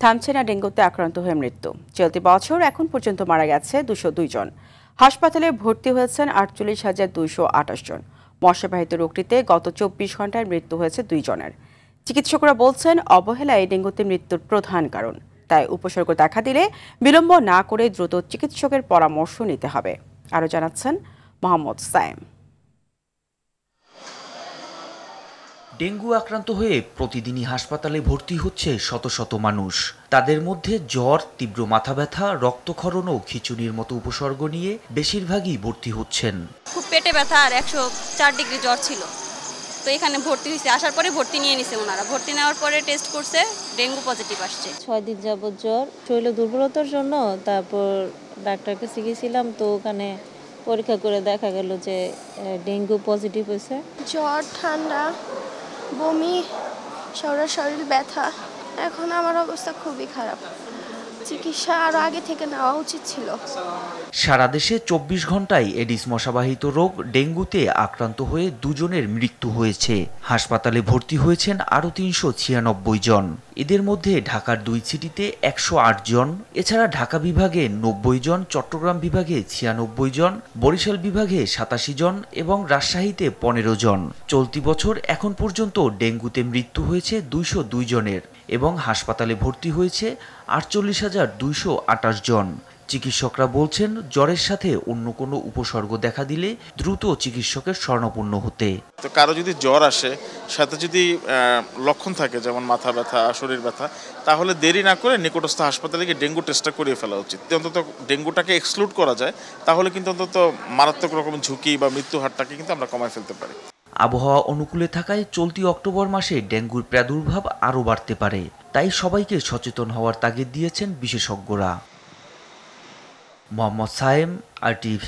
থামছে না ডেঙ্গুতে আক্রান্ত হয়ে মৃত্যু। চলতি বছর এখন পর্যন্ত মারা গেছে 202 জন। হাসপাতালে ভর্তি হয়েছেন 48,228 জন। মশাবাহিত রোগটিতে গত 24 ঘন্টায় মৃত্যু হয়েছে 2 জনের। চিকিৎসকরা বলছেন, অবহেলায় ডেঙ্গুতে মৃত্যুর প্রধান কারণ। তাই উপসর্গ দেখা দিলে বিলম্ব না করে দ্রুত চিকিৎসকের পরামর্শ নিতে হবে। আরও জানাচ্ছেন মোহাম্মদ সায়েম। ডেঙ্গু আক্রান্ত হয়ে প্রতিদিনই হাসপাতালে ভর্তি হচ্ছে শত শত মানুষ। তাদের মধ্যে জ্বর, তীব্র মাথা ব্যথা, রক্তক্ষরণ ও খিঁচুনির মতো উপসর্গ নিয়ে বেশিরভাগই ভর্তি হচ্ছেন। খুব পেটে ব্যথা আর 104 ডিগ্রি জ্বর ছিল, তো এখানে ভর্তি হয়েছে। আসার পরে ভর্তি নিয়ে নিছে ওনারা। ভর্তি নেওয়ার পরে টেস্ট করছে, ডেঙ্গু পজিটিভ আসছে। 6 দিন যাবত জ্বর, শরীর দুর্বলতার জন্য তারপর ডাক্তার কাছে গিয়েছিলাম, তো ওখানে পরীক্ষা করে দেখা গেল যে ডেঙ্গু পজিটিভ হয়েছে। জ্বর, ঠান্ডা, বমি, সারা শরীর ব্যথা। এখন আমার অবস্থা খুবই খারাপ। চিকিৎসা আরো আগে থেকে নেওয়া উচিত ছিল। সারা দেশে 24 ঘন্টায় এডিস মশাবাহিত রোগ ডেঙ্গুতে আক্রান্ত হয়ে 2 জনের মৃত্যু হয়েছে। হাসপাতালে ভর্তি হয়েছেন আরও 396 জন। এদের মধ্যে ঢাকার 2 সিটিতে 108 জন, এছাড়া ঢাকা বিভাগে 90 জন, চট্টগ্রাম বিভাগে 96 জন, বরিশাল বিভাগে 87 জন এবং রাজশাহীতে 15 জন। চলতি বছর এখন পর্যন্ত ডেঙ্গুতে মৃত্যু হয়েছে 202 জনের এবং হাসপাতালে ভর্তি হয়েছে 48,228 জন। চিকিৎসকরা বলছেন, জ্বরের সাথে অন্য কোনো উপসর্গ দেখা দিলে দ্রুত চিকিৎসকের শরণাপন্ন হতে। তো কারো যদি জ্বর আসে, সাথে যদি লক্ষণ থাকে যেমন মাথা ব্যথা, শরীর ব্যথা, তাহলে দেরি না করে নিকটস্থ হাসপাতালে গিয়ে ডেঙ্গু টেস্টটা করিয়ে ফেলা উচিত। অন্তত ডেঙ্গুটাকে এক্সক্লুড করা যায়, তাহলে কিন্তু অন্তত মারাত্মক রকমের ঝুঁকি বা মৃত্যুর হারটাকে কিন্তু আমরা কমায় ফেলতে পারি। আবহাওয়া অনুকূলে থাকায় চলতি অক্টোবর মাসে ডেঙ্গুর প্রাদুর্ভাব আরও বাড়তে পারে। তাই সবাইকে সচেতন হওয়ার তাগিদ দিয়েছেন বিশেষজ্ঞরা। মোহাম্মদ সায়েম, RTV।